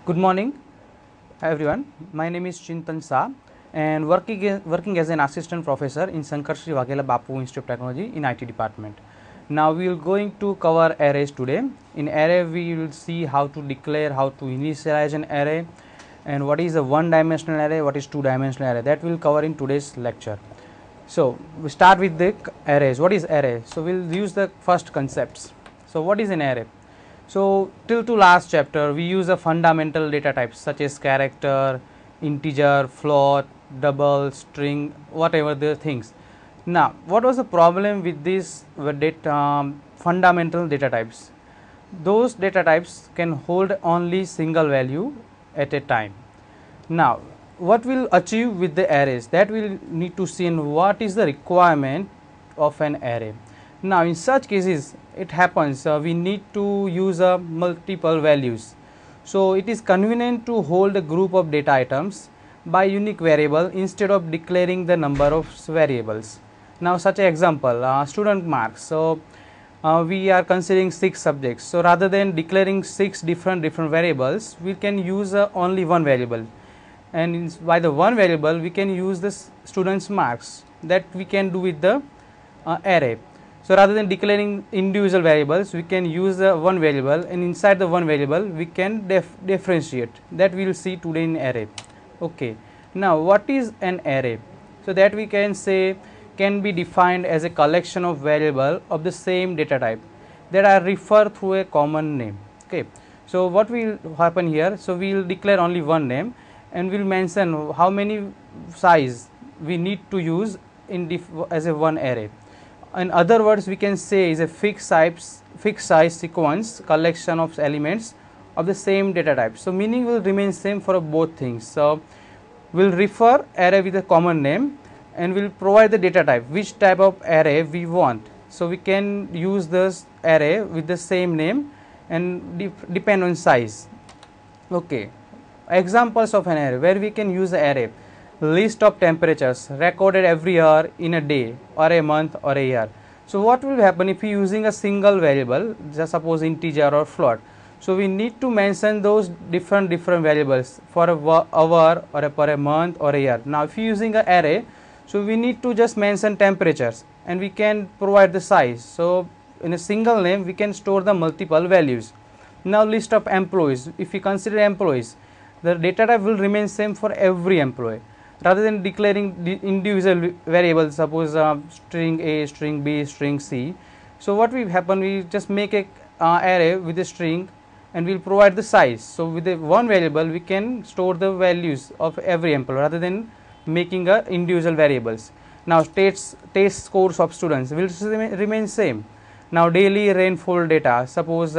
Good morning, everyone. My name is Chintan Shah and working as an assistant professor in Shankar Sri Waghela Bapu Institute of Technology in IT department. Now we are going to cover arrays today. In array we will see how to declare, how to initialize an array, and what is a one dimensional array, what is two dimensional array. That we will cover in today's lecture. So we start with the arrays. What is array? So we will use the first concepts. So what is an array? So till to last chapter we use a fundamental data types such as character, integer, float, double, string, whatever the things. Now what was the problem with these fundamental data types? Those data types can hold only single value at a time. Now what we'll achieve with the arrays, that we'll need to see in what is the requirement of an array. Now in such cases it happens we need to use multiple values. So it is convenient to hold a group of data items by unique variable instead of declaring the number of variables. Now such an example, student marks. So we are considering 6 subjects. So rather than declaring 6 different variables, we can use only one variable, and by the one variable we can use this students marks. That we can do with the array. So rather than declaring individual variables, we can use one variable, and inside the one variable we can differentiate. That we will see today in array. Okay. Now what is an array? So that we can say can be defined as a collection of variable of the same data type that are referred through a common name. Okay. So what will happen here? So we will declare only one name, and we will mention how many size we need to use in as a one array. In other words, we can say is a fixed size sequence collection of elements of the same data type. So meaning will remain same for both things. So we'll refer array with a common name, and we'll provide the data type, which type of array we want. So we can use this array with the same name and depend on size. Okay. Examples of an array where we can use the array: list of temperatures recorded every hour in a day or a month or a year. So what will happen if we using a single variable, just suppose integer or float? So we need to mention those different variables for a hour or for a month or a year. Now if you using an array, so we need to just mention temperatures, and we can provide the size. So in a single name we can store the multiple values. Now list of employees, if we consider employees, the data type will remain same for every employee. Rather than declaring the individual variables, suppose string A, string B, string C. So what will happen, we just make a array with a string, and we will provide the size. So with the one variable we can store the values of every employee rather than making individual variables. Now test scores of students will remain same. Now daily rainfall data, suppose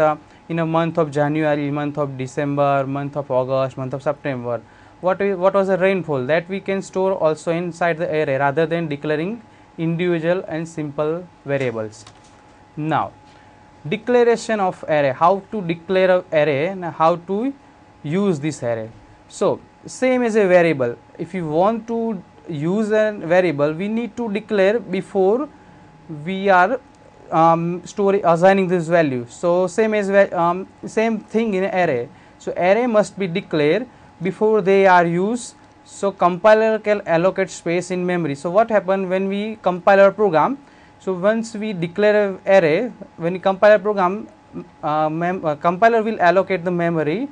in a month of January, month of December, month of August, month of September, what was the rainfall, that we can store also inside the array rather than declaring individual and simple variables. Now declaration of array, how to declare an array and how to use this array. So same as a variable, if you want to use a variable, we need to declare before we are assigning this value. So same as same thing in array. So array must be declared before they are used. So compiler can allocate space in memory. So what happen when we compile our program? So once we declare an array, when we compile a program, compiler will allocate the memory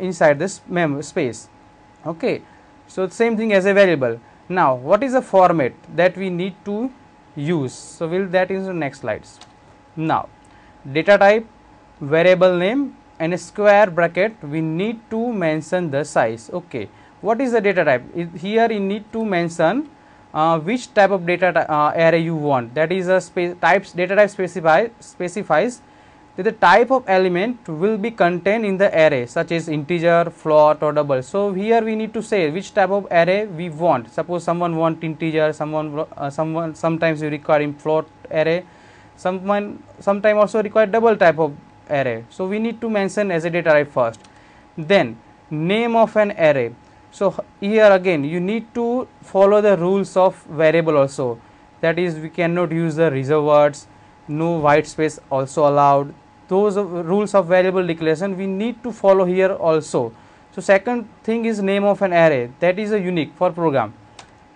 inside this space. Okay. So same thing as a variable. Now what is the format that we need to use? So we'll that in the next slides. Now data type, variable name, and a square bracket, we need to mention the size. Okay. What is the data type? Here you need to mention which type of data array you want. That is a data type specifies that the type of element will be contained in the array, such as integer, float, or double. So here we need to say which type of array we want. Suppose someone want integer, sometimes you require in float array, sometimes also require double type of array. So we need to mention as a data type first. Then name of an array. So here again you need to follow the rules of variable also. That is, we cannot use the reserved words, no white space also allowed. Those rules of variable declaration we need to follow here also. So second thing is name of an array, that is a unique for program.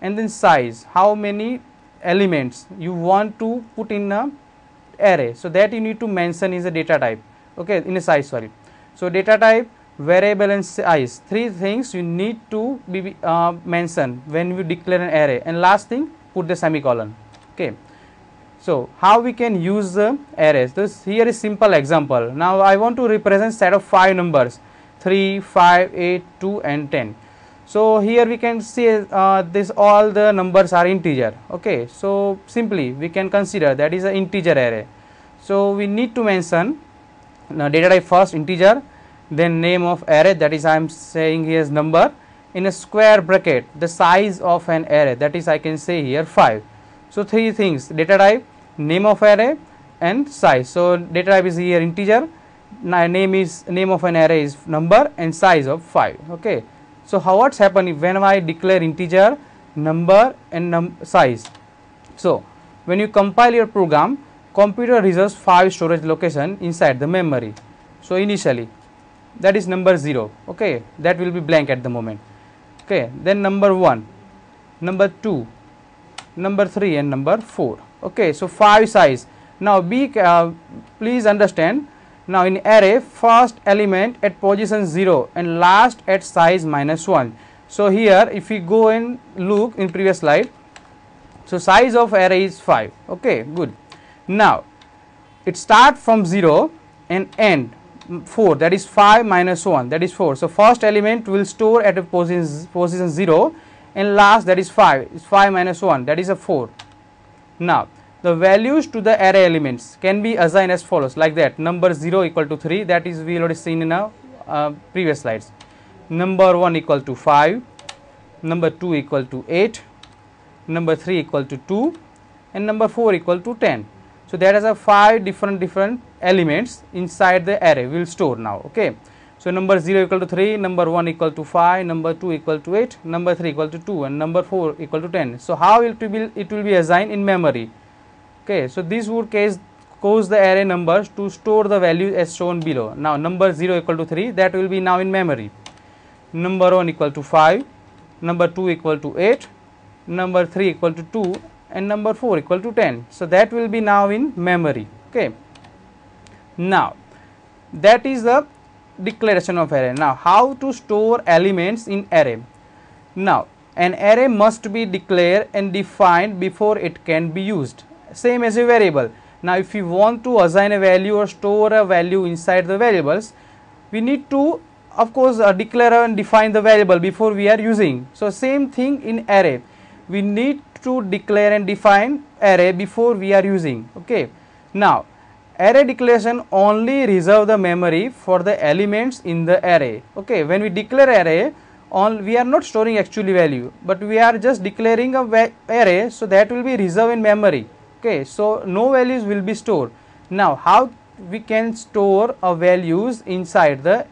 And then size, how many elements you want to put in a array, so that you need to mention is a data type, okay, in a size, sorry. So data type, variable and size, three things you need to be mention when we declare an array. And last thing, put the semicolon, okay. So how we can use the arrays? This here is simple example. Now I want to represent set of 5 numbers, 3, 5, 8, 2 and 10. So here we can see this all the numbers are integer, okay. So simply we can consider that is an integer array. So we need to mention data type first, integer, then name of array, that is I am saying here is number, in a square bracket the size of an array, that is I can say here 5. So three things, data type, name of array and size. So data type is here integer, name of an array is number and size of 5, okay. So how what's happening when I declare integer, number and size? So when you compile your program, computer reserves 5 storage location inside the memory. So initially that is number 0, okay, that will be blank at the moment, okay. Then number 1, number 2, number 3 and number 4, okay. So 5 size. Now please understand, now in array first element at position 0 and last at size -1. So here if we go and look in previous slide, so size of array is 5, okay, good. Now it start from 0 and end 4, that is 5 minus 1, that is 4. So first element will store at a position 0 and last, that is 5, is 5 minus 1, that is a 4. Now the values to the array elements can be assigned as follows, like that, number 0 equal to 3, that is we already seen in our previous slides. Number 1 equal to 5, number 2 equal to 8, number 3 equal to 2 and number 4 equal to 10. So that is a 5 different elements inside the array we will store now, okay. So number 0 equal to 3, number 1 equal to 5, number 2 equal to 8, number 3 equal to 2 and number 4 equal to 10. So how it will be assigned in memory, okay. So this would cause the array numbers to store the values as shown below. Now number 0 equal to 3, that will be now in memory, number 1 equal to 5, number 2 equal to 8, number 3 equal to 2 and number 4 equal to 10. So that will be now in memory, okay. Now that is the declaration of array. Now how to store elements in array? Now an array must be declared and defined before it can be used, same as a variable. Now if we want to assign a value or store a value inside the variables, we need to of course declare and define the variable before we are using. So same thing in array, we need to declare and define array before we are using, okay. Now array declaration only reserve the memory for the elements in the array, okay. When we declare array, we are not storing actually value, but we are just declaring a array, so that will be reserved in memory, okay. So no values will be stored. Now how we can store a values inside the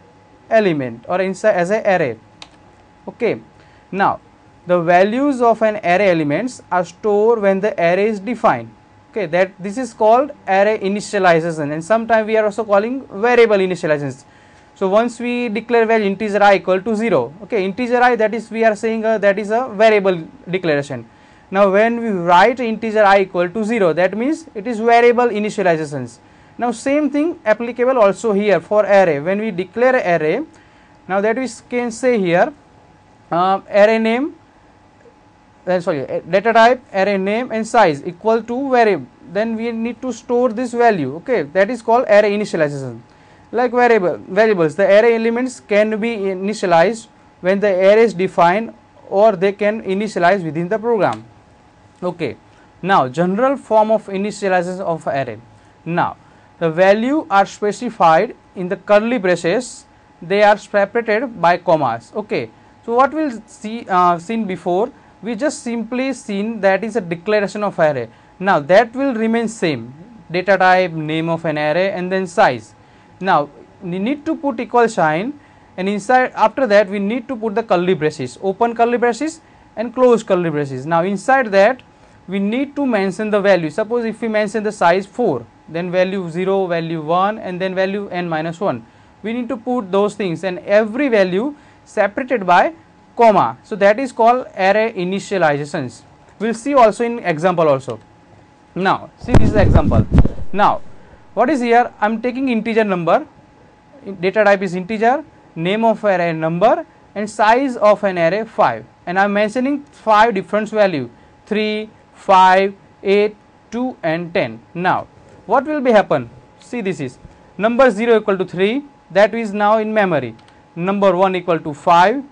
element or inside as an array, okay. Now the values of an array elements are stored when the array is defined, okay. That this is called array initialization, and sometimes we are also calling variable initialization. So once we declare value integer I equal to 0, okay, integer I, that is we are saying that is a variable declaration. Now when we write integer I equal to 0, that means it is variable initializations. Now same thing applicable also here for array. When we declare array, now that we can say here array name, data type, array name and size equal to variable, then we need to store this value, okay. That is called array initialization. Like variables, the array elements can be initialized when the array is defined, or they can initialize within the program, okay. Now general form of initialization of array. Now the value are specified in the curly braces, they are separated by commas, okay. So what we'll see seen before, we just simply seen that is a declaration of array. Now that will remain same, data type, name of an array and then size. Now we need to put equal sign, and inside after that we need to put the curly braces, open curly braces and close curly braces. Now inside that we need to mention the value. Suppose if we mention the size 4, then value 0, value 1 and then value n minus 1. We need to put those things, and every value separated by comma. So that is called array initializations. We will see also in example also. Now see, this is the example. Now what is here? I am taking integer number, data type is integer, name of array number, and size of an array 5, and I am mentioning 5 different value 3, 5, 8, 2 and 10. Now what will be happen? See, this is number 0 equal to 3, that is now in memory, number 1 equal to 5,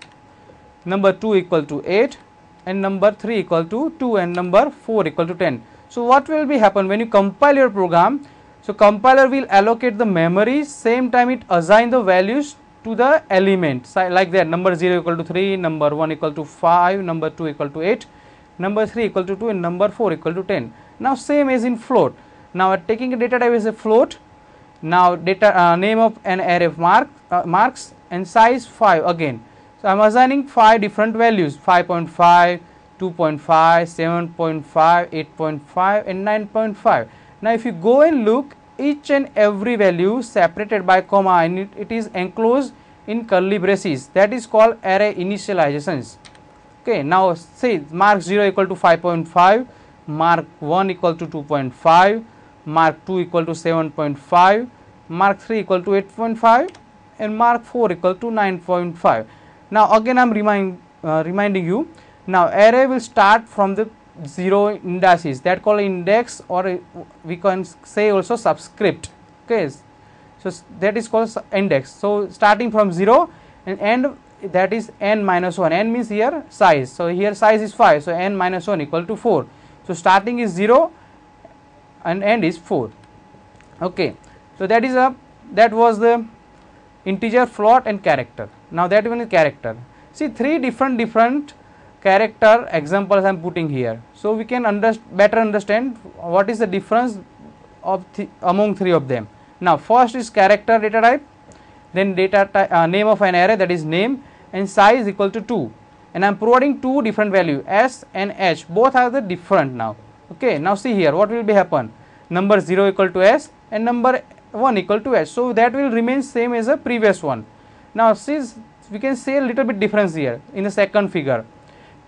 number 2 equal to 8, and number 3 equal to 2, and number 4 equal to 10. So what will be happen when you compile your program? So compiler will allocate the memory, same time it assign the values to the element, so like that, number 0 equal to 3, number 1 equal to 5, number 2 equal to 8, number 3 equal to 2, and number 4 equal to 10. Now same as in float. Now taking a data type as a float. Now data name of an array of marks and size 5 again. So I am assigning 5 different values, 5.5, 2.5, 7.5, 8.5 and 9.5. Now if you go and look, each and every value separated by comma, and it is enclosed in curly braces, that is called array initializations. Okay, now say mark 0 equal to 5.5, mark 1 equal to 2.5, mark 2 equal to 7.5, mark 3 equal to 8.5, and mark 4 equal to 9.5. Now again I am reminding you, now array will start from the 0 indices, that called index, or we can say also subscript. Okay, so that is called index. So starting from 0 and end, that is n minus 1, n means here size, so here size is 5, so n minus 1 equal to 4. So starting is 0 and end is 4. Okay, so that was the integer, float and character. Now that one is character. See, 3 different character examples I am putting here, so we can better understand what is the difference of among 3 of them. Now first is character data type, then data type, name of an array, that is name, and size equal to 2, and I am providing 2 different value, s and h, both are the different now. Okay, now see here what will be happen, number 0 equal to s and number 1 equal to h, so that will remain same as the previous one. Now since we can say a little bit difference here in the second figure,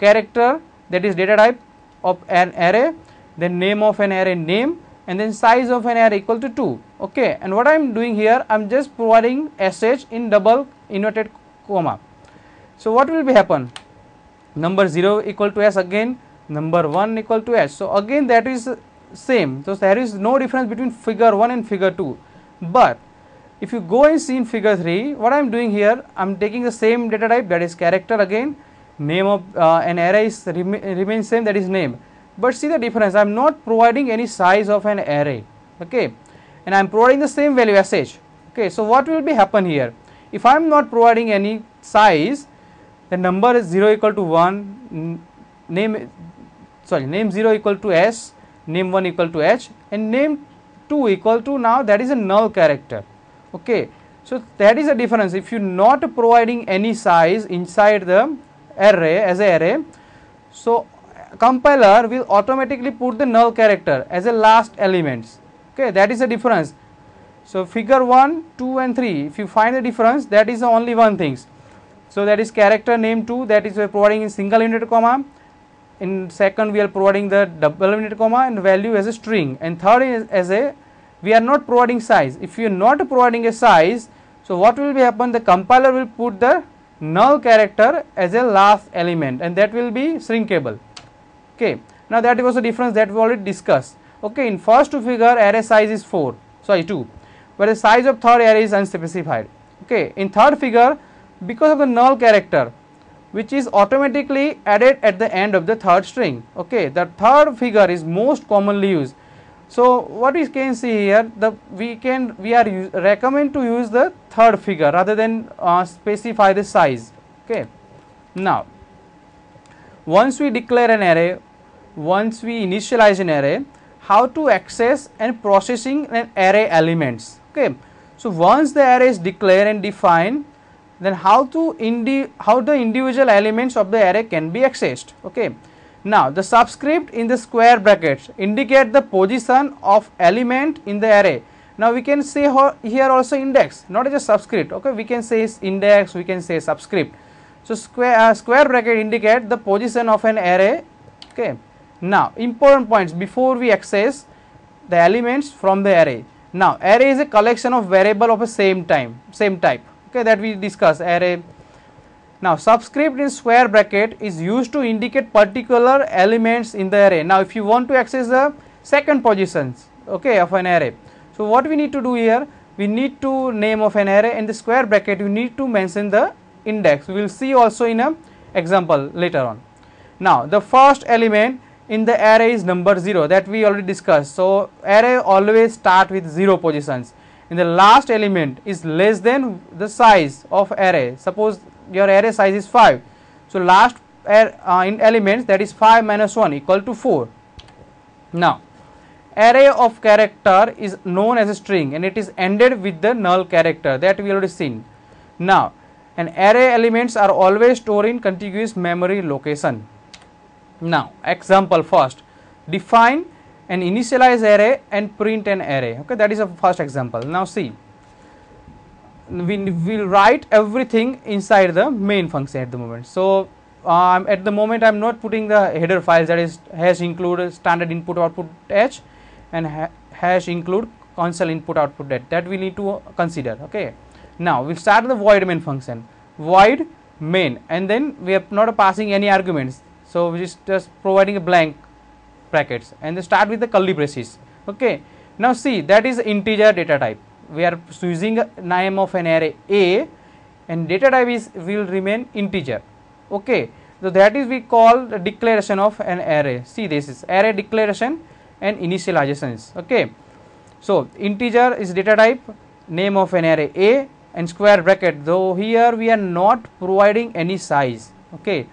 character, that is data type of an array, then name of an array name, and then size of an array equal to 2. Okay, and what I am doing here, I am just providing sh in double inverted comma. So what will be happen, number 0 equal to s, again number 1 equal to s, so again that is same. So there is no difference between figure 1 and figure 2. But if you go and see in figure 3, what I am doing here, I am taking the same data type, that is character, again name of an array is remains same, that is name, but see the difference, I am not providing any size of an array. Okay, and I am providing the same value sh. Okay, so what will be happen here, if I am not providing any size, the number is 0 equal to 1, name 0 equal to s, name 1 equal to h, and name 2 equal to, now that is a null character. Okay, so that is a difference. If you not providing any size inside the array as a array, so compiler will automatically put the null character as a last elements. Okay, that is the difference. So figure 1, 2 and 3, if you find the difference, that is the only one things. So that is character, name 2, that is we are providing in single inverted comma, in second we are providing the double inverted comma and value as a string, and third is as a, we are not providing size. If you are not providing a size, so what will be happen, the compiler will put the null character as a last element, and that will be shrinkable. Okay, now that was the difference that we already discussed. Okay, in first 2 figure array size is 2, but the size of third array is unspecified. Okay, in third figure, because of the null character which is automatically added at the end of the third string. Okay, the third figure is most commonly used. So what we can see here, we are recommend to use the third figure rather than specify the size. Okay, now once we declare an array, once we initialize an array, how to access and processing an array elements. Okay, so once the array is declared and defined, then how the individual elements of the array can be accessed. Okay, now the subscript in the square brackets indicate the position of element in the array. Now we can say here also index, not just subscript. Okay, we can say index, we can say subscript. So square bracket indicate the position of an array. Okay. Now important points before we access the elements from the array. Now array is a collection of variable of a same type. Okay, that we discuss array. Now subscript in square bracket is used to indicate particular elements in the array. Now if you want to access the second positions, okay, of an array, so what we need to do here, we need to name of an array, and the square bracket you need to mention the index. We will see also in a example later on. Now the first element in the array is number 0, that we already discussed. So array always start with 0 positions, and the last element is less than the size of array. Suppose your array size is 5, so last in elements, that is 5 minus 1 equal to 4. Now array of character is known as a string, and it is ended with the null character, that we already seen. Now an array elements are always stored in contiguous memory location. Now example first, define an initialize array and print an array. Okay, that is a first example. Now see, we will write everything inside the main function at the moment. So at the moment I am not putting the header files, that is hash include standard input output h and hash include console input output that we need to consider. Okay, now we will start the void main function, void main, and then we are not passing any arguments, so we just providing a blank brackets and then start with the curly braces. Okay, now see, that is integer data type. We are using a name of an array A, and data type is will remain integer. Okay, so that is we call the declaration of an array. See, this is array declaration and initializations. Okay, so integer is data type, name of an array A, and square bracket, though here we are not providing any size. Okay,